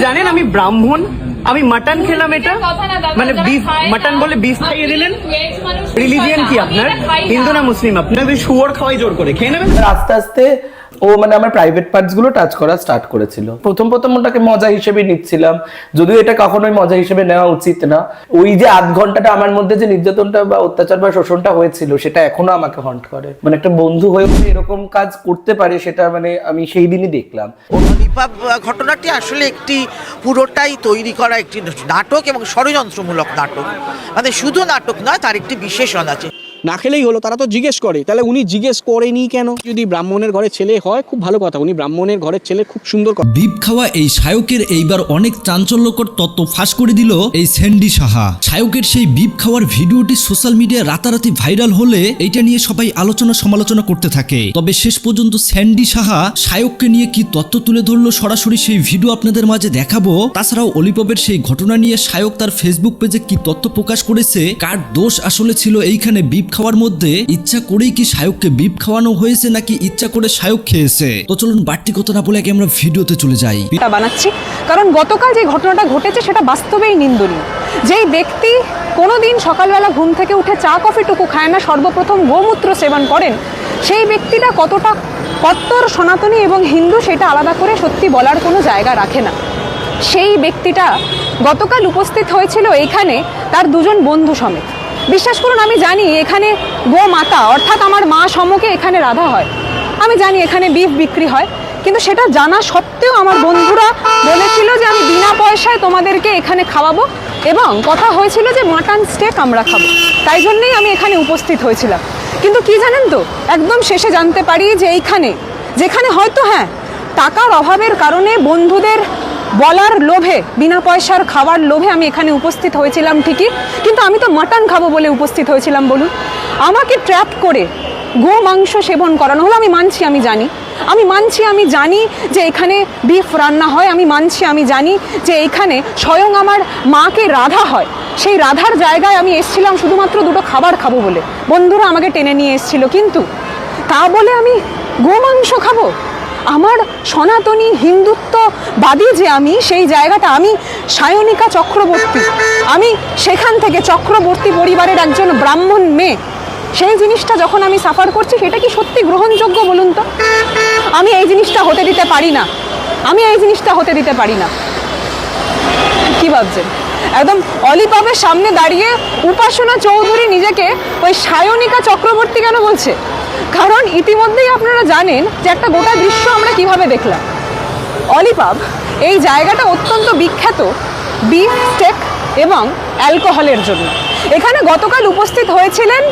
জানেন আমি ব্রাহ্মণ, আমি মাটন খেলাম, এটা মানে বিফ মাটন বলে বিফ খাইয়ে দিলেন। রিলিজিয়ন কি আপনার, হিন্দু না মুসলিম? আপনার শুয়োর খাওয়াই জোর করে খেয়ে নেবেন। আস্তে আস্তে ও মানে আমার প্রাইভেট পার্টস গুলো টাচ করা স্টার্ট করেছিল। প্রথম ওটাকে মজা হিসেবে নিচ্ছিলাম, যদিও এটা কখনোই মজা হিসেবে নেওয়া উচিত না। ওই যে আধ ঘন্টাটা আমার মধ্যে যে নির্যাতনটা বা অত্যাচার বা শোষণটা হয়েছিল, সেটা এখনো আমাকে হন্ট করে। মানে একটা বন্ধু হয়ে এরকম কাজ করতে পারে, সেটা মানে আমি সেই দিনই দেখলাম। ললিপপ ঘটনাটি আসলে একটি পুরোটাই তৈরি করা একটি নাটক এবং ষড়যন্ত্রমূলক নাটক। মানে শুধু নাটক নয়, তার একটি বিশেষণ আছে। না খেলেই হলো, তারা তো জিজ্ঞেস করে, তাহলে উনি জিজ্ঞেস করেনি কেন? যদি ব্রাহ্মণের ঘরে ছেলে হয় খুব ভালো কথা, উনি ব্রাহ্মণের ঘরের ছেলে, খুব সুন্দর কথা। বিপ খাওয়া এই শায়কের এইবার অনেক চাঞ্চল্যকর তত্ত্ব ফাঁস করে দিল এই স্যান্ডি সাহা। শায়কের সেই বিপ খাওয়ার ভিডিওটি সোশ্যাল মিডিয়ায় রাতারাতি ভাইরাল হলে এইটা নিয়ে সবাই আলোচনা সমালোচনা করতে থাকে। তবে শেষ পর্যন্ত স্যান্ডি সাহা শায়ককে নিয়ে কি তত্ত্ব তুলে ধরলো সরাসরি সেই ভিডিও আপনাদের মাঝে দেখাবো। তাছাড়াও অলিপপের সেই ঘটনা নিয়ে শায়ক তার ফেসবুক পেজে কি তথ্য প্রকাশ করেছে, কার দোষ আসলে ছিল এইখানে বিপ খাওয়ার মধ্যে, ইচ্ছা করেই কি শায়ককে বিপ খাওয়ানো হয়েছে নাকি ইচ্ছা করে শায়ক খেয়েছে। তো চলুন বাড়তি কথা না বলে আগে আমরা ভিডিওতে চলে যাই। বানাচ্ছি কারণ গতকাল যে ঘটনাটা ঘটেছে সেটা বাস্তবেই নিন্দনীয়। যেই ব্যক্তি কোনোদিন সকালবেলা ঘুম থেকে উঠে চা কফিটুকু খায় না, সর্বপ্রথম গোমূত্র সেবন করেন, সেই ব্যক্তিটা কতটা কট্টর সনাতনী এবং হিন্দু সেটা আলাদা করে সত্যি বলার কোনো জায়গা রাখে না। সেই ব্যক্তিটা গতকাল উপস্থিত হয়েছিল এখানে তার দুজন বন্ধু সমেত। বিশ্বাস করুন, আমি জানি এখানে গো মাতা অর্থাৎ আমার মা সম্মুখে এখানে রাধা হয়, আমি জানি এখানে বিফ বিক্রি হয়, কিন্তু সেটা জানা সত্ত্বেও আমার বন্ধুরা বলেছিল যে আমি বিনা পয়সায় তোমাদেরকে এখানে খাওয়াবো এবং কথা হয়েছিল যে মাটন স্টেক আমরা খাবো, তাই জন্যই আমি এখানে উপস্থিত হয়েছিলাম। কিন্তু কি জানেন তো, একদম শেষে জানতে পারি যে এইখানে যেখানে হয়তো হ্যাঁ টাকার অভাবের কারণে বন্ধুদের বলার লোভে, বিনা পয়সার খাবার লোভে আমি এখানে উপস্থিত হয়েছিলাম ঠিকই, কিন্তু আমি তো মাটন খাবো বলে উপস্থিত হয়েছিলাম বলুন। আমাকে ট্র্যাপ করে গো মাংস সেবন করানো হলো। আমি মানছি, আমি জানি যে এখানে বিফ রান্না হয়, আমি মানছি, আমি জানি যে এইখানে স্বয়ং আমার মাকে রাধা হয়। সেই রাধার জায়গায় আমি এসেছিলাম শুধুমাত্র দুটো খাবার খাবো বলে, বন্ধুরা আমাকে টেনে নিয়ে এসেছিল, কিন্তু তা বলে আমি গো মাংস খাবো? আমার সনাতনী হিন্দুত্ববাদী যে আমি, সেই জায়গাটা, আমি সায়নিকা চক্রবর্তী, আমি সেখান থেকে চক্রবর্তী পরিবারের একজন ব্রাহ্মণ মেয়ে, সেই জিনিসটা যখন আমি সাফার করছি, সেটা কি সত্যি গ্রহণযোগ্য বলুন তো? আমি এই জিনিসটা হতে দিতে পারি না, কি ভাবছেন? একদম অলিপপের সামনে দাঁড়িয়ে উপাসনা চৌধুরী নিজেকে ওই সায়নিকা চক্রবর্তী কেন বলছে? কারণ ইতিমধ্যেই আপনারা জানেন যে একটা গোটা দৃশ্য আমরা কিভাবে দেখলাম। অলিপপ এই জায়গাটা অত্যন্ত বিখ্যাত বিফ স্টেক এবং অ্যালকোহলের জন্য। এখানে গতকাল উপস্থিত হয়েছিলেন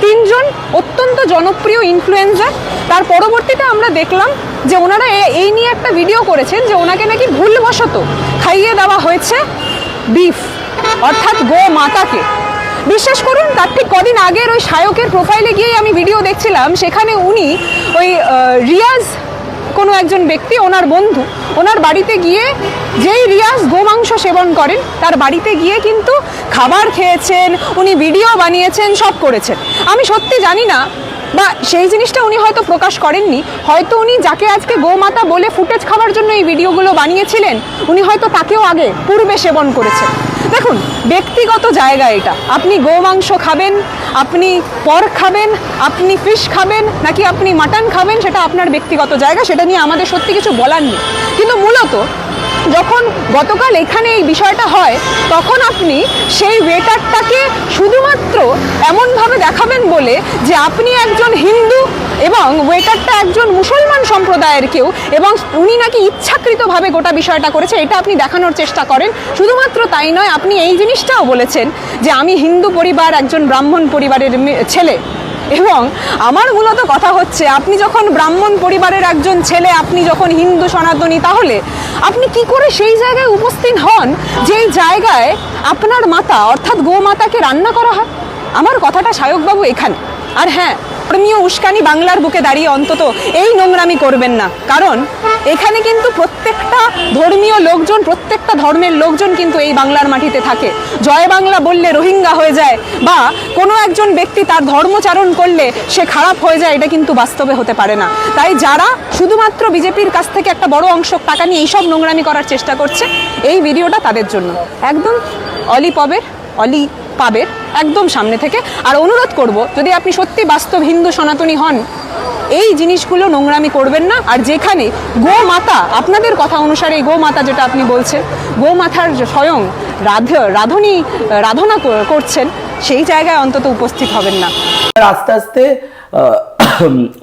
তিনজন অত্যন্ত জনপ্রিয় ইনফ্লুয়েন্সার। তার পরবর্তীতে আমরা দেখলাম যে ওনারা এই নিয়ে একটা ভিডিও করেছেন যে ওনাকে নাকি ভুলবশত খাইয়ে দেওয়া হয়েছে বিফ অর্থাৎ গো মাতাকে। বিশ্বাস করুন, তার ঠিক কদিন আগের ওই শায়কের প্রোফাইলে গিয়েই আমি ভিডিও দেখছিলাম, সেখানে উনি ওই রিয়াজ কোনো একজন ব্যক্তি, ওনার বন্ধু, ওনার বাড়িতে গিয়ে, যেই রিয়াজ গোমাংস সেবন করেন, তার বাড়িতে গিয়ে কিন্তু খাবার খেয়েছেন, উনি ভিডিও বানিয়েছেন, সব করেছেন। আমি সত্যি জানি না, বা সেই জিনিসটা উনি হয়তো প্রকাশ করেননি, হয়তো উনি যাকে আজকে গোমাতা বলে ফুটেজ খাওয়ার জন্য এই ভিডিওগুলো বানিয়েছিলেন, উনি হয়তো তাকেও আগে পূর্বে সেবন করেছেন। দেখুন, ব্যক্তিগত জায়গা এটা। আপনি গোমাংস খাবেন, আপনি পর্ক খাবেন, আপনি ফিশ খাবেন, নাকি আপনি মাটন খাবেন, সেটা আপনার ব্যক্তিগত জায়গা, সেটা নিয়ে আমাদের সত্যি কিছু বলার নেই। কিন্তু মূলত যখন গতকাল এখানে এই বিষয়টা হয়, তখন আপনি সেই ওয়েটারটাকে শুধুমাত্র এমনভাবে দেখাবেন বলে যে আপনি একজন হিন্দু এবং ওয়েটারটা একজন মুসলমান সম্প্রদায়ের কেউ, এবং উনি নাকি ইচ্ছাকৃতভাবে গোটা বিষয়টা করেছে, এটা আপনি দেখানোর চেষ্টা করেন। শুধুমাত্র তাই নয়, আপনি এই জিনিসটাও বলেছেন যে আমি হিন্দু পরিবার, একজন ব্রাহ্মণ পরিবারের ছেলে। এবং আমার মূলত কথা হচ্ছে, আপনি যখন ব্রাহ্মণ পরিবারের একজন ছেলে, আপনি যখন হিন্দু সনাতনী, তাহলে আপনি কি করে সেই জায়গায় উপস্থিত হন যেই জায়গায় আপনার মাতা অর্থাৎ গোমাতাকে রান্না করা হয়? আমার কথাটা শায়কবাবু এখানে। আর হ্যাঁ, ধর্মীয় উস্কানি বাংলার বুকে দাঁড়িয়ে অন্তত এই নোংরামি করবেন না, কারণ এখানে কিন্তু প্রত্যেকটা ধর্মীয় লোকজন, প্রত্যেকটা ধর্মের লোকজন কিন্তু এই বাংলার মাটিতে থাকে। জয় বাংলা বললে রোহিঙ্গা হয়ে যায়, বা কোনো একজন ব্যক্তি তার ধর্মচারণ করলে সে খারাপ হয়ে যায়, এটা কিন্তু বাস্তবে হতে পারে না। তাই যারা শুধুমাত্র বিজেপির কাছ থেকে একটা বড় অংশ টাকা নিয়ে এইসব নোংরামি করার চেষ্টা করছে, এই ভিডিওটা তাদের জন্য। একদম অলি পাবের একদম সামনে থেকে। আর অনুরোধ করব, যদি আপনি সত্যি বাস্তব হিন্দু সনাতনী হন, এই জিনিসগুলো নোংরামি করবেন না। আর যেখানে গোমাতা, আপনাদের কথা অনুসারে এই গোমাতা যেটা আপনি বলছেন, গোমাতার স্বয়ং রাধনা করছেন, সেই জায়গায় অন্তত উপস্থিত হবেন না। আস্তে আস্তে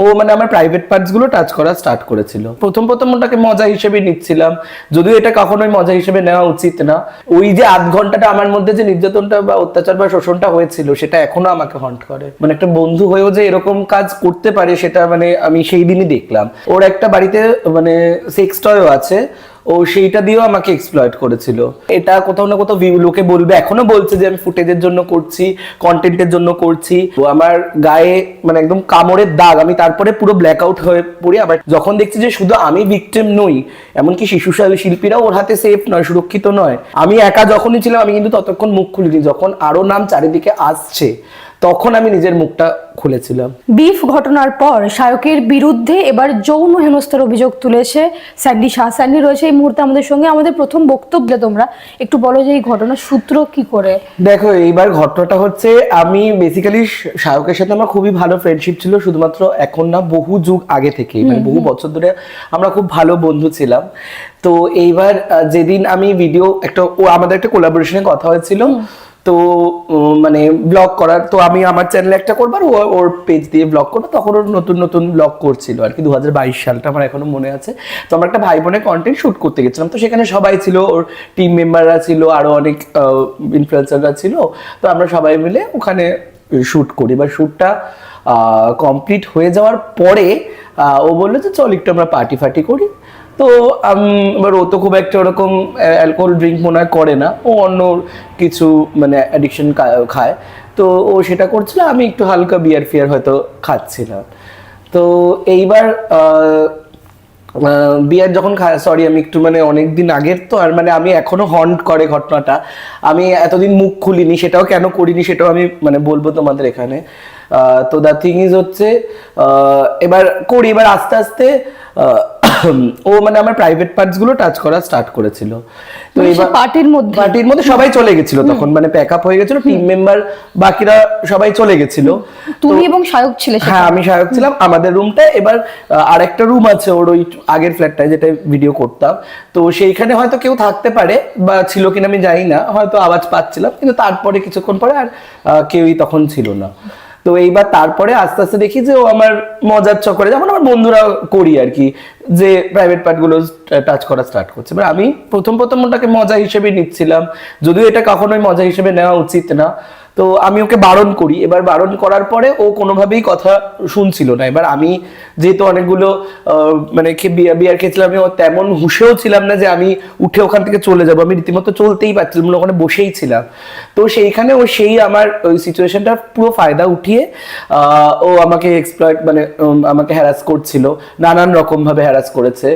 ও মানে আমার প্রাইভেট পার্টস গুলো টাচ করা স্টার্ট করেছিল। প্রথম ওটাকে মজা হিসেবে নিচ্ছিলাম, যদিও এটা কখনোই মজা হিসেবে নেওয়া উচিত না। ওই যে আধ ঘন্টাটা আমার মধ্যে যে নির্যাতনটা বা অত্যাচার বা শোষণটা হয়েছিল, সেটা এখনো আমাকে হন্ট করে। মানে একটা বন্ধু হয়েও যে এরকম কাজ করতে পারে, সেটা মানে আমি সেই দিনই দেখলাম। ওর একটা বাড়িতে মানে সেক্স টয়ও আছে, ও সেইটা দিয়েও আমাকে এক্সপ্লয়েট করেছিল। এটা কোথাও না কোথাও লোকে বলবে, এখনো বলছে যে আমি ফুটেজের জন্য করছি, কন্টেন্টের জন্য করছি। তো আমার গায়ে মানে একদম কামড়ের দাগ, আমি তারপরে পুরো ব্ল্যাক আউট হয়ে পড়ি। আবার যখন দেখছি যে শুধু আমি ভিকটিম নই, এমনকি শিশু শিল্পীরাও ওর হাতে সেফ নয়, সুরক্ষিত নয়। আমি একা যখনই ছিলাম, আমি কিন্তু ততক্ষণ মুখ খুলিনি। যখন আরো নাম চারিদিকে আসছে, তখন আমি নিজের মুখটা খুলেছিলাম। বিফ ঘটনার পর শায়কের বিরুদ্ধে এবার যৌন হেনস্থার অভিযোগ তুলেছে স্যান্ডি শাহ। স্যান্ডি রয়েছে এই মুহূর্তে আমাদের সঙ্গে। আমাদের প্রথম বক্তব্য তোমরা একটু বলো যে এই ঘটনার সূত্র কি করে? দেখো, এইবার ঘটনাটা হচ্ছে, আমি বেসিক্যালি শায়কের সাথে আমার খুবই ভালো ফ্রেন্ডশিপ ছিল, শুধুমাত্র এখন না, বহু যুগ আগে থেকে, মানে বহু বছর ধরে আমরা খুব ভালো বন্ধু ছিলাম। তো এইবার যেদিন আমি ভিডিও আমাদের একটা কোলাবোরেশনের কথা হয়েছিল, তো মানে ব্লগ করার, তো আমি আমার চ্যানেলে একটা করবো আর ওর পেজ দিয়ে ব্লগ করবো। তখন ওর নতুন ব্লগ করছিল আর কি, 2022 সালটা আমার এখনো মনে আছে। তো আমরা একটা ভাই বোনের কন্টেন্ট শুট করতে গেছিলাম। তো সেখানে সবাই ছিল, ওর টিম মেম্বাররা ছিল, আরো অনেক ইনফ্লুয়েন্সাররা ছিল। তো আমরা সবাই মিলে ওখানে শুট করি। এবার শুটটা কমপ্লিট হয়ে যাওয়ার পরে ও বললো যে চল একটু আমরা পার্টি করি। তো এবার ও তো খুব একটা ওরকম অ্যালকোহল ড্রিঙ্ক মনে হয় করে না, ও অন্য কিছু মানে অ্যাডিকশন খায়। তো ও সেটা করছিল, আমি একটু হালকা বিয়ার ফিয়ার হয়তো খাচ্ছিলাম। তো এইবার বিয়ার যখন সরি আমি একটু মানে অনেকদিন আগের তো, আর মানে আমি এখনো হন্ট করে ঘটনাটা। আমি এতদিন মুখ খুলিনি, সেটাও কেন করিনি সেটাও আমি মানে বলবো তোমাদের এখানে। তো দ্য থিং ইজ হচ্ছে, এবার আস্তে আস্তে ও মানে আমার প্রাইভেট পার্টস গুলো টাচ করা স্টার্ট করেছিল। তো এবার পার্টির মধ্যে সবাই চলে গেছিল তখন, মানে প্যাক আপ হয়ে গেছিল, টিম মেম্বার বাকিরা সবাই চলে গেছিল। তুমি এবং শায়ক ছিলে? হ্যাঁ, আমি শায়ক ছিলাম আমাদের রুমটা। এবার আরেকটা রুম আছে ওর ওই আগের ফ্ল্যাটটায়, যেটা ভিডিও করতাম। তো সেইখানে হয়তো কেউ থাকতে পারে বা ছিল কিনা আমি জানি না, হয়তো আওয়াজ পাচ্ছিলাম, কিন্তু তারপরে কিছুক্ষণ পরে আর কেউই তখন ছিল না। তো এইবার তারপরে আস্তে আস্তে দেখি যে ও আমার মজার চক্করে, যেমন আমার বন্ধুরা করি আর কি, যে প্রাইভেট পার্ট গুলো টাচ করা স্টার্ট করছে। এবার আমি প্রথম ওটাকে মজা হিসেবে নিচ্ছিলাম, যদিও এটা কখনোই মজা হিসেবে নেওয়া উচিত না। তো আমি ওকে বারণ করি। এবার বারণ করার পরে ও কোনোভাবেই কথা শুনছিল না। এবার আমি যেহেতু অনেকগুলো মানে বিয়ার খেয়েছিলাম, আমি তেমন হুঁশেও ছিলাম না যে আমি উঠে ওখান থেকে চলে যাবো। আমি রীতিমতো চলতেই পারছিলাম, ওখানে বসেই ছিলাম। তো সেইখানে ও আমার ওই সিচুয়েশনটা পুরো ফায়দা উঠিয়ে ও আমাকে এক্সপ্লয়েট মানে আমাকে হ্যারাস করছিল, নানান রকম ভাবে হ্যারাস করেছে।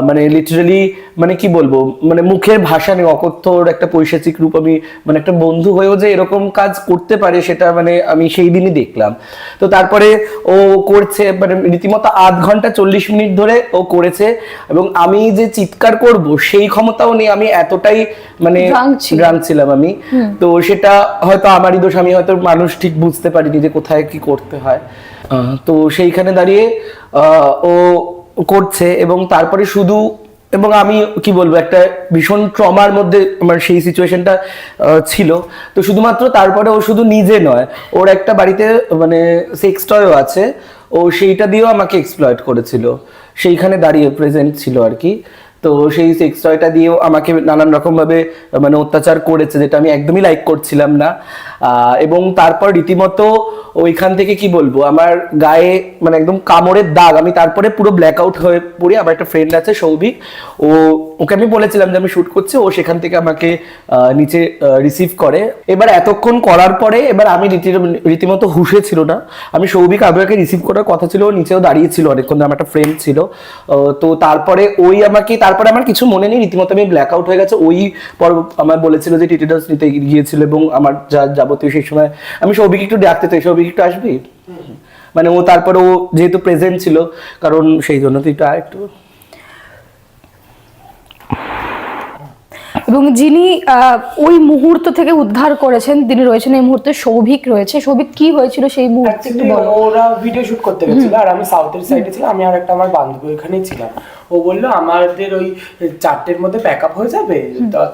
মানে লিটারালি মানে কি বলবো, মানে মুখের ভাষা নেই, অকথ্যর একটা পৈশাচিক রূপ। আমি মানে একটা বন্ধু হয়েও যে এরকম কাজ করতে পারে, সেটা মানে আমি সেই দিনই দেখলাম। তো তারপরে ও করছে মানে রীতিমতো 8 ঘন্টা 40 মিনিট ধরে ও করেছে, এবং আমি যে চিৎকার করব সেই ক্ষমতাও নেই। আমি এতটাই মানে ড্রাঙ্ক ছিলাম আমি। তো সেটা হয়তো আমারই দোষ, আমি হয়তো মানুষ ঠিক বুঝতে পারিনি যে কোথায় কি করতে হয়। তো সেইখানে দাঁড়িয়ে ও করছে, এবং তারপরে শুধু, এবং আমি কি বলবো, একটা ভীষণ ট্রমার মধ্যে আমার সেই সিচুয়েশনটা ছিল। তো শুধুমাত্র তারপরে ও শুধু নিজে নয়, ওর একটা বাড়িতে মানে সেক্স টয়ও আছে, ও সেইটা দিয়েও আমাকে এক্সপ্লয়েট করেছিল, সেইখানে দাঁড়িয়ে প্রেজেন্ট ছিল আর কি। তো সেই সেক্স টয়টা দিয়েও আমাকে নানান রকম ভাবে মানে অত্যাচার করেছে, যেটা আমি একদমই লাইক করছিলাম না। এবং তারপর রীতিমতো ওইখান থেকে কি বলবো, আমার গায়ে মানে একদম কামড়ের দাগ, আমি তারপরে পুরো ব্ল্যাক আউট হয়ে পড়ি। আমার একটা ফ্রেন্ড আছে সৌভিক, ওকে আমি বলেছিলাম যে আমি শুট করছি, ও সেখান থেকে আমাকে নিচে রিসিভ করে। এবার এতক্ষণ করার পরে এবার আমি রীতিমতো হুশে ছিল না। আমি সৌভিক আবহাওয়াকে রিসিভ করার কথা ছিল, ও নিচেও দাঁড়িয়ে ছিল অনেকক্ষণ, আমার একটা ফ্রেন্ড ছিল। তো তারপরে ওই আমাকে তার তারপরে আমার কিছু মনে নেই, রীতিমতো আমি ব্ল্যাক আউট হয়ে গেছে। ওই পর আমার বলেছিল যে টিটেনাস নিতে গিয়েছিল এবং আমার যা যাবতীয় সেই সময় আমি সৌভিক একটু ডাকতে চাই, সৌভিক একটু আসবি, মানে ও তারপরে ও যেহেতু প্রেজেন্ট ছিল কারণ সেই জন্য তুই একটু। এবং যিনি ওই মুহূর্ত থেকে উদ্ধার করেছেন তিনি রয়েছেন এই মুহূর্তে সৌভিক রয়েছে। সৌভিক, কি হয়েছিল সেই মুহূর্তে একটু বলো। ওরা ভিডিও শুট করতে গেছিল আর আমি সাউথের সাইডে ছিলাম, আমি আর একটা আমার বান্ধবী ওইখানেই ছিলাম। ও বললো আমাদের ওই 4টের মধ্যে প্যাক আপ হয়ে যাবে,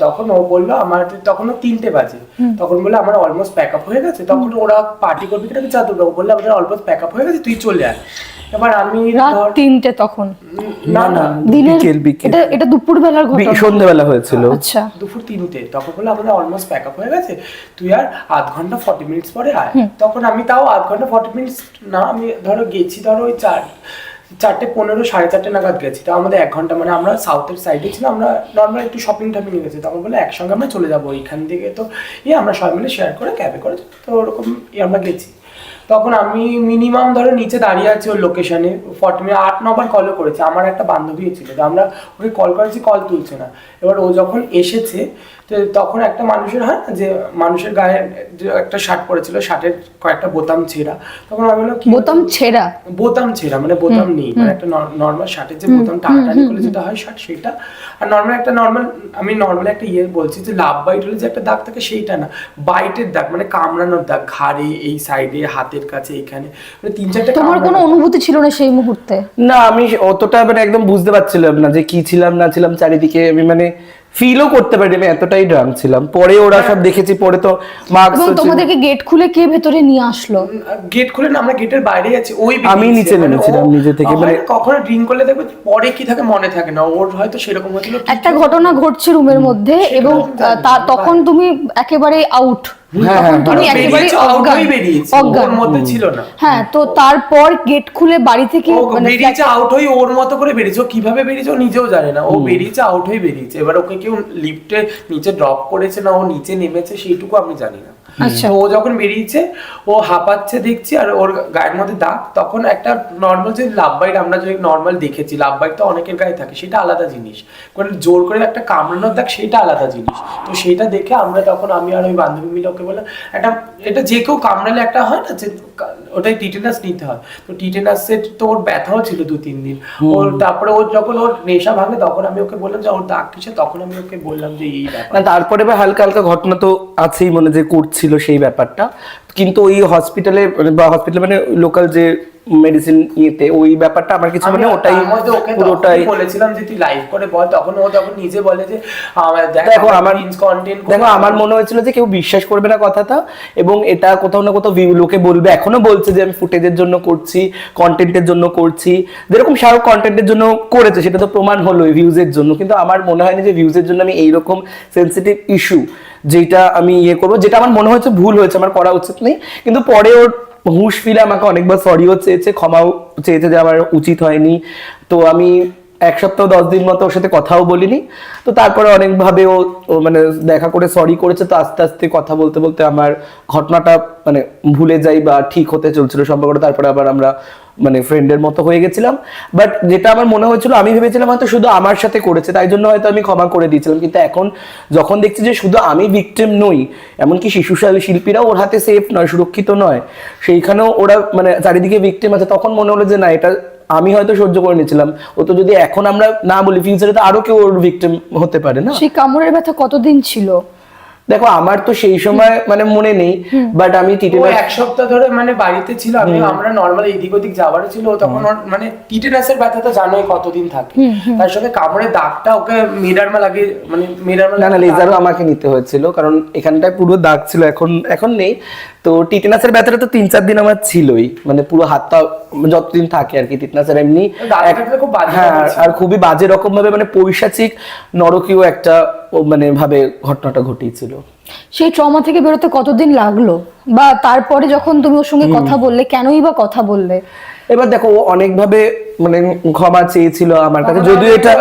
তখন ও বললো আমাদের তখনও 3টে বাজে, তখন বললো আমার অলমোস্ট প্যাক আপ হয়ে গেছে। তখন ওরা পার্টি করবে কিনা আমি চাঁদ বললো আমাদের অলমোস্ট প্যাক আপ হয়ে গেছে, তুই চলে আয়। এবার আমি রাত 3টে তখন? না না, দিনের বিকেল। এটা দুপুর বেলার ঘটনা, সন্ধ্যাবেলা হয়েছিল। আচ্ছা, দুপুর 3টে। তখন বললো আমাদের অলমোস্ট প্যাক আপ হয়ে গেছে, তুই আর আধ ঘন্টা 40 মিনিটস পরে আয়। তখন আমি তাও আধ ঘন্টা 40 মিনিটস না, আমি ধরো গেছি ধরো ওই 4:15 4:30 নাগাদ গেছি। তো আমাদের 1 ঘন্টা, মানে আমরা সাউথের সাইডে ছিলাম, আমরা নর্মাল একটু শপিং টপিং গেছি। তখন বলে একসঙ্গে আমরা চলে যাবো এইখান থেকে, তো আমরা সবাই মিলে শেয়ার করে ক্যাবে করে, তো ওরকম আমরা গেছি। তখন আমি মিনিমাম ধরো নিচে দাঁড়িয়ে আছি ওর লোকেশনে 40 মিনিট, 8-9 বার কলও করেছি। আমার একটা বান্ধবী ছিল, তো আমরা ওকে কল করেছি, কল তুলছে না। এবার ও যখন এসেছে তো তখন একটা মানুষের হয় না যে মানুষের গায়ে যে একটা শার্ট পরেছিল, শার্টের কয়েকটা বোতাম ছেঁড়া। তখন আমি বললাম কি বোতাম ছেঁড়া? বোতাম ছেঁড়া মানে বোতাম নেই, মানে একটা নর্মাল শার্টের যে বোতাম টানাটানি করে যেটা হয় শার্ট, সেটা। আর আমি নর্মাল একটা বলছি যে লাভ বাইট হলে যে একটা দাগ থাকে সেইটা না, বাইটের দাগ, মানে কামড়ানোর দাগ, ঘাড়ে, এই সাইডে, হাতের কাছে, এখানে, মানে 3-4টা। তোমার কোনো অনুভূতি ছিল না সেই মুহূর্তে? না, আমি অতটা মানে একদম বুঝতে পারছিলাম না যে কি ছিলাম না ছিলাম চারিদিকে, আমি মানে ফিলও করতে পারি, আমি এতটাই ড্রাম ছিলাম। পরে ওরা সব দেখেছি, পরে তো মার্কস। এবং তোমাদেরকে গেট খুলে কে ভেতরে নিয়ে আসলো? গেট খুলে না, আমরা গেটের বাইরে আছি, ওই আমি নিচে নেমেছিলাম নিজে থেকে, মানে কখনো ড্রিঙ্ক করলে দেখবে পরে কি থাকে মনে থাকে না, ওর হয়তো সেরকম হয়েছিল। একটা ঘটনা ঘটছে রুমের মধ্যে এবং তখন তুমি একেবারে আউট, তুমি একেবারে অজ্ঞান মধ্যে ছিল না। হ্যাঁ, তো তারপর গেট খুলে বাড়ি থেকে বেরিয়েছে আউট হয়ে, ওর মতো করে বেরিয়েছে। ও কিভাবে বেরিয়েছে ও নিজেও জানে না, ও বেরিয়েছে আউট হয়ে বেরিয়েছে। এবার ওকে কেউ লিফটে নিচে ড্রপ করেছে না ও নিচে নেমেছে সেইটুকু আমি জানি না। আচ্ছা, ও যখন বেরিয়েছে ও হাঁপাচ্ছে দেখছি, আর ওর গায়ের মধ্যে দাগ। তখন একটা নর্মাল যে লাভ বাইট আমরা যে নর্মাল দেখেছি, লাভ বাইট তো অনেকের গায়ে থাকে, সেটা আলাদা জিনিস, মানে জোর করে একটা কামড়ানোর দাগ সেটা আলাদা জিনিস। তো সেটা দেখে আমরা তখন আমি আর ওই বান্ধবী মিলে ওকে বললাম এটা যে কেউ কামড়ালে একটা হয় না যে ওটাই টিটেনাস নিতে হয়। তো টিটেনাসের তো ওর ব্যথাও ছিল 2-3 দিন। ওর তারপরে যখন ওর নেশা ভাঙে তখন আমি ওকে বললাম যে ওর দাগ কিসে, তখন আমি ওকে বললাম যে এই ব্যাপার। তারপরে হালকা হালকা ঘটনা তো আছেই, মনে যে করছিল সেই ব্যাপারটা, কিন্তু ওই হসপিটালে মানে লোকাল যে মেডিসিন ইয়েতে ওই ব্যাপারটা আমার কিছু মানে ওটাই পুরোটাই বলেছিলাম যে তুই লাইভ করে বল। তখন ও নিজে বলে যে দেখো আমার মনে হয়েছিল যে কেউ বিশ্বাস করবে না কথাটা, এবং এটা কোথাও না কোথাও লোকে বলবে, এখনো বলছে যে আমি ফুটেজের জন্য করছি, কন্টেন্টের জন্য করছি, যেরকম শাহরুখ কন্টেন্টের জন্য করেছে সেটা তো প্রমাণ হলো ভিউজের জন্য। কিন্তু আমার মনে হয়নি যে ভিউজের জন্য আমি এইরকম সেন্সিটিভ ইস্যু যেটা আমি করবো, যেটা আমার মনে হয়েছে ভুল হয়েছে, আমার করা উচিত নেই। কিন্তু পরে ওর হুঁশ ফিরে আমাকে অনেকবার সরিও চেয়েছে, ক্ষমাও চেয়েছে যে আমার উচিত হয়নি। তো আমি 1 সপ্তাহ 10 দিন মতো ওর সাথে কথাও বলিনি। তো তারপরে অনেকভাবে ও মানে দেখা করে সরি করেছে। তো আস্তে আস্তে কথা বলতে বলতে আমার ঘটনাটা মানে ভুলে যাই বা ঠিক হতে চলছিল সম্পর্কটা। তারপরে আবার আমরা মানে ফ্রেন্ডের মতো হয়ে গেছিলাম। বাট যেটা আমার মনে হয়েছিল, আমি ভেবেছিলাম হয়তো শুধু আমার সাথে করেছে, তাই জন্য হয়তো আমি ক্ষমা করে দিয়েছিলাম। কিন্তু এখন যখন দেখছি যে শুধু আমি ভিকটিম নই, এমনকি শিল্পীরাও ওর হাতে সেফ নয়, সুরক্ষিত নয়, সেইখানেও ওরা মানে চারিদিকে ভিকটিম আছে, তখন মনে হলো যে না, এটা আমি হয়তো সহ্য করে নিয়েছিলাম। ও তো যদি এখন আমরা না বলি, ফিউচারে তো আরো কেউ ওর ভিকটিম হতে পারে না। সেই কামড়ের ব্যথা কতদিন ছিল? দেখো আমার তো সেই সময় মানে মনে নেই, বাট আমি 1 সপ্তাহ ধরে মানে বাড়িতে ছিল। আমরা নরমাল এদিক ওদিক যাওয়ারও ছিল। তখন মানে টিটেনাসের ব্যথা তো জানোই কতদিন থাকে, তার সাথে কামড়ের দাগটা ওকে মিরারমা লাগে, মানে মিরারমা না লেজারও আমাকে নিতে হয়েছিল, কারণ এখানটায় পুরো দাগ ছিল, এখন নেই। তো টিটেনাসের ব্যথাটা তো 3-4 দিন আমার ছিলই, মানে পুরো হাতটা যতদিন থাকে আর কি। টিটেনাসের এমনি হ্যাঁ, আর খুবই বাজে রকম ভাবে মানে পৈশাচিক নরকীয় একটা মানে ভাবে ঘটনাটা ঘটিয়েছিল। সেই ট্রমা থেকে বেরোতে কতদিন লাগলো, বা তারপরে যখন তুমি ওর সঙ্গে কথা বললে, কেনই বা কথা বললে? এবার দেখো ও অনেকভাবে মানে ক্ষমা চেয়েছিল আমার কাছে, যদিও এটা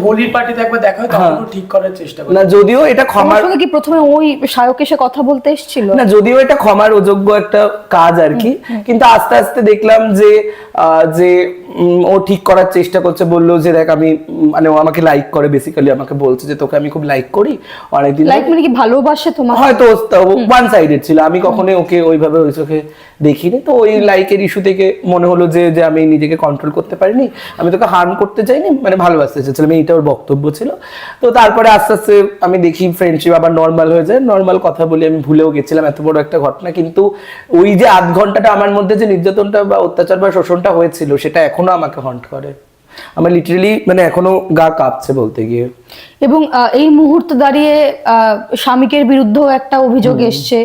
হোলির পার্টিতে একবার দেখা হয় তখন ঠিক করার চেষ্টা করে না, যদিও এটা তোমার ক্ষমার সঙ্গে কি প্রথমে ওই শায়ক এসে কথা বলতে এসেছিল? না, যদিও এটা ক্ষমার অযোগ্য একটা কাজ আর কি, কিন্তু আস্তে আস্তে দেখলাম যে যে ও ঠিক করার চেষ্টা করছে। বললো যে দেখ আমি মানে ও আমাকে লাইক করে, বেসিক্যালি আমাকে বলছে যে তোকে আমি খুব লাইক করি অনেকদিন। লাইক মানে কি ভালোবাসে তোমার? হয়তো ওয়ান সাইডেড ছিল, আমি কখনোই ওকে ওইভাবে ওই চোখে দেখিনি। তো ওই লাইকের ইস্যু থেকে মনে হলো যে যে আমি নিজেকে কন্ট্রোল করতে পারিনি, আমি তোকে হার্ম করতে চাইনি, মানে ভালোবাসতে চেয়েছিলাম, এইটা ওর বক্তব্য ছিল। তো তারপরে আস্তে আস্তে আমি দেখি ফ্রেন্ডশিপ আবার নর্মাল হয়ে যায়, নর্মাল কথা বলি, আমি ভুলেও গেছিলাম এত বড় একটা ঘটনা। কিন্তু ওই যে আধ ঘন্টাটা আমার মধ্যে যে নির্যাতনটা বা অত্যাচার বা শোষণটা হয়েছিল সেটা এখনো আমাকে হন্ট করে, আমার লিটারালি মানে এখনো গা কাঁপছে বলতে গিয়ে। এবং এই মুহূর্তে দাঁড়িয়ে স্বামীকের বিরুদ্ধেও একটা অভিযোগ এসছে,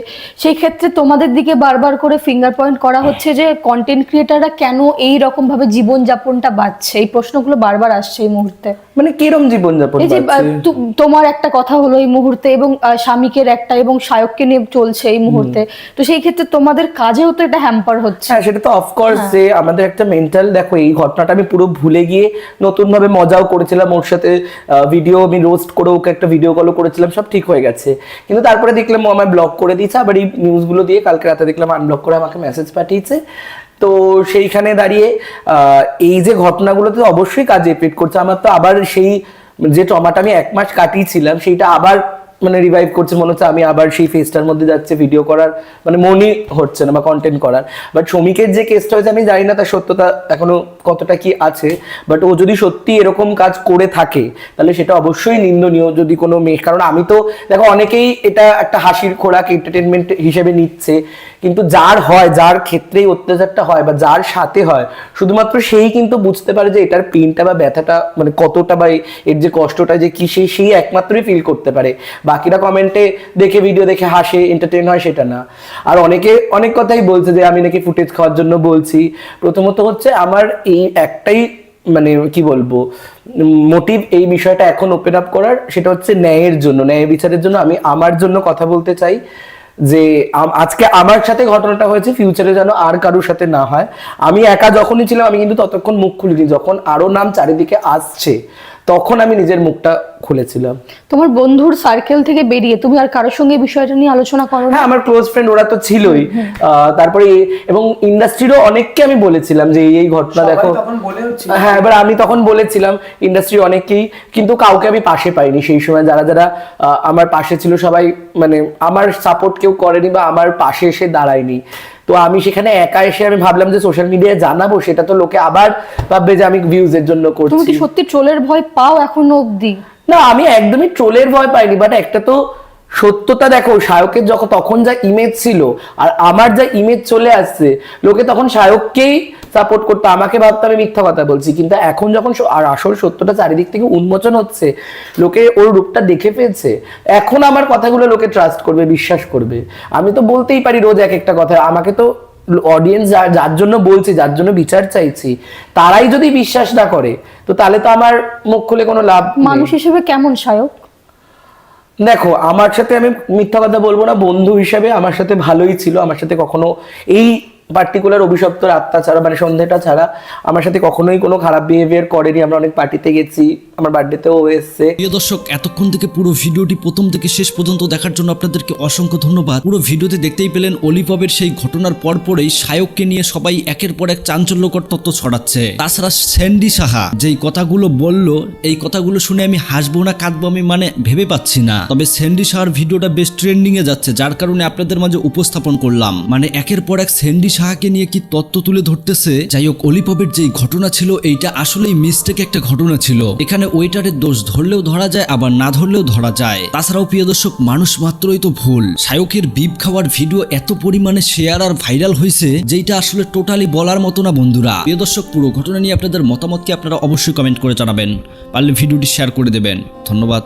সেই ক্ষেত্রে তোমাদের দিকে বারবার করে ফিঙ্গার পয়েন্ট করা হচ্ছে যে কন্টেন্ট ক্রিয়েটাররা কেন এই রকম ভাবে জীবনযাপনটা বাঁচছে, এই প্রশ্নগুলো বারবার আসছে এই মুহূর্তে। মানে কিরম জীবনযাপন? এই যে তোমার একটা কথা হলো এই মুহূর্তে, এবং স্বামীকের একটা, এবং শায়ককে নিয়ে চলছে এই মুহূর্তে, তো সেই ক্ষেত্রে তোমাদের কাজেও তো এটা হ্যাম্পার হচ্ছে। হ্যাঁ, সেটা তো অফকোর্স যে আমাদের একটা মেন্টাল, দেখো এই ঘটনাটা আমি পুরো ভুলে গিয়ে নতুন ভাবে মজাও করেছিলাম ওর সাথে, ভিডিও আমি রোস্ট করে ওকে একটা ভিডিও কলও করেছিলাম, সব ঠিক হয়ে গেছে। কিন্তু তারপরে দেখলাম ও আমায় ব্লক করে দিয়েছে, আবার এই নিউজগুলো দিয়ে কালকে রাতে দেখলাম আনব্লক করে আমাকে মেসেজ পাঠিয়েছে। তো সেইখানে দাঁড়িয়ে এই যে ঘটনাগুলোতে অবশ্যই কাজে এফেক্ট করছে। আমার তো আবার সেই যে ট্রমাটা আমি 1 মাস কাটিয়েছিলাম সেইটা আবার মানে রিভাইভ করছে, মনে হচ্ছে আমি আবার সেই ফেসটার মধ্যে যাচ্ছে ভিডিও করার, মানে মনই হচ্ছে না বা কন্টেন্ট করার। বাট শ্রমিকের যে কেসটা হয়েছে আমি জানি না তার সত্যতা এখনো কতটা কি আছে, বাট ও যদি সত্যি এরকম কাজ করে থাকে তাহলে সেটা অবশ্যই নিন্দনীয়। যদি কোনো মেয়ে, কারণ আমি তো দেখো অনেকেই এটা একটা হাসির খোরাক এন্টারটেনমেন্ট হিসেবে নিচ্ছে, কিন্তু যার হয়, যার ক্ষেত্রেই অত্যাচারটা হয় বা যার সাথে হয়, শুধুমাত্র সেই কিন্তু বুঝতে পারে যে এটার পেইনটা বা ব্যথাটা মানে কতটা, বা এর যে কষ্টটা যে কি, সেই একমাত্রই ফিল করতে পারে। বাকিরা কমেন্টে দেখে, ভিডিও দেখে হাসে, এন্টারটেইন হয়, সেটা না। আর অনেকে অনেক কথাই বলছে যে আমি নাকি ফুটেজ খাওয়ার জন্য বলছি। প্রথমত হচ্ছে আমার এই একটাই মানে কি বলবো মোটিভ এই বিষয়টা এখন ওপেন আপ করার, সেটা হচ্ছে ন্যায়ের জন্য, ন্যায় বিচারের জন্য। আমি আমার জন্য কথা বলতে চাই যে আজকে আমার সাথে ঘটনাটা হয়েছে, ফিউচারে যেন আর কারোর সাথে না হয়। আমি একা যখনই ছিলাম আমি কিন্তু ততক্ষণ মুখ খুলিনি, যখন আরো নাম চারিদিকে আসছে তখন আমি নিজের মুখটা খুলেছিলাম। তোমার বন্ধুর সার্কেল থেকে বেরিয়ে তুমি আর কারোর সঙ্গে বিষয়টা নিয়ে আলোচনা করো না? হ্যাঁ, আমার ক্লোজ ফ্রেন্ড ওরা তো ছিলই, তারপরে এবং ইন্ডাস্ট্রিরও অনেককে আমি বলেছিলাম যে এই ঘটনা দেখো। হ্যাঁ, এবার আমি তখন বলেছিলাম ইন্ডাস্ট্রি অনেকেই, কিন্তু কাউকে আমি পাশে পাইনি সেই সময়। যারা যারা আমার পাশে ছিল সবাই মানে আমার সাপোর্ট কেউ করেনি বা আমার পাশে এসে দাঁড়ায়নি। তো আমি সেখানে একা এসে আমি ভাবলাম যে সোশ্যাল মিডিয়ায় জানাবো, সেটা তো লোকে আবার ভাববে যে আমি ভিউজের জন্য করছি। তুমি কি সত্যি ট্রোলের ভয় পাও এখনো অবধি? না, আমি একদমই ট্রোলের ভয় পাইনি, বাট একটা তো সত্যতা দেখো, শায়কের যখন তখন যা ইমেজ ছিল আর আমার যা ইমেজ চলে আসছে, লোকে তখন শায়ককেই সাপোর্ট করতো, আমাকে ভাবতো আমি মিথ্যা কথা বলছি। কিন্তু এখন যখন আর আসল সত্যটা চারিদিক থেকে উন্মোচন হচ্ছে, লোকে ওর রূপটা দেখে ফেলছে, এখন আমার কথাগুলো লোকে ট্রাস্ট করবে, বিশ্বাস করবে। আমি তো বলতেই পারি রোজ এক একটা কথা, আমাকে তো অডিয়েন্স যার জন্য বলছি, যার জন্য বিচার চাইছি, তারাই যদি বিশ্বাস না করে তো তাহলে তো আমার মুখ খুলে কোনো লাভ। মানুষ হিসেবে কেমন শায়ক? দেখো, আমার সাথে আমি মিথ্যা কথা বলবো না, বন্ধু হিসেবে আমার সাথে ভালোই ছিল। আমার সাথে কখনো এই পার্টিকুলার অভিশপ্ত রাতটা ছাড়া, মানে সন্ধ্যেটা ছাড়া আমার সাথে কখনোই কোনো খারাপ বিহেভিয়ার করেনি। আমরা অনেক পার্টিতে গেছি, আমার বার্থডেতেও এসেছে। প্রিয় দর্শক, এতক্ষণ থেকে পুরো ভিডিওটি প্রথম থেকে শেষ পর্যন্ত দেখার জন্য আপনাদেরকে অসংখ্য ধন্যবাদ। পুরো ভিডিওতে দেখতেই পেলেন অলিপবের সেই ঘটনার পরপরেই শায়ককে নিয়ে সবাই একের পর এক চাঞ্চল্যকর তথ্য ছড়াচ্ছে। তাছাড়া স্যান্ডি সাহা যেই কথাগুলো বলল, এই কথাগুলো শুনে আমি হাসবো না কাঁদবো আমি মানে ভেবে পাচ্ছি না। তবে স্যান্ডি সাহার ভিডিওটা বেশ ট্রেন্ডিং এ যাচ্ছে, যার কারণে আপনাদের মাঝে উপস্থাপন করলাম। মানে একের পর এক স্যান্ডি সাহাকে নিয়ে কি তথ্য তুলে ধরতেছে। যাই হোক, অলিপবের যেই ঘটনা ছিল এইটা আসলেই মিস্টেক একটা ঘটনা ছিল। এখানে ওয়েটারের দোষ ধরলেও ধরা যায়, আবার না ধরলেও ধরা যায়। তাছাড়াও প্রিয় দর্শক, মানুষ মাত্রই তো ভুল। শায়কের বিপ খাওয়ার ভিডিও এত পরিমাণে শেয়ার আর ভাইরাল হয়েছে যেটা আসলে টোটালি বলার মতো না বন্ধুরা। প্রিয় দর্শক, পুরো ঘটনা নিয়ে আপনাদের মতামতকে আপনারা অবশ্যই কমেন্ট করে জানাবেন, পারলে ভিডিওটি শেয়ার করে দেবেন। ধন্যবাদ।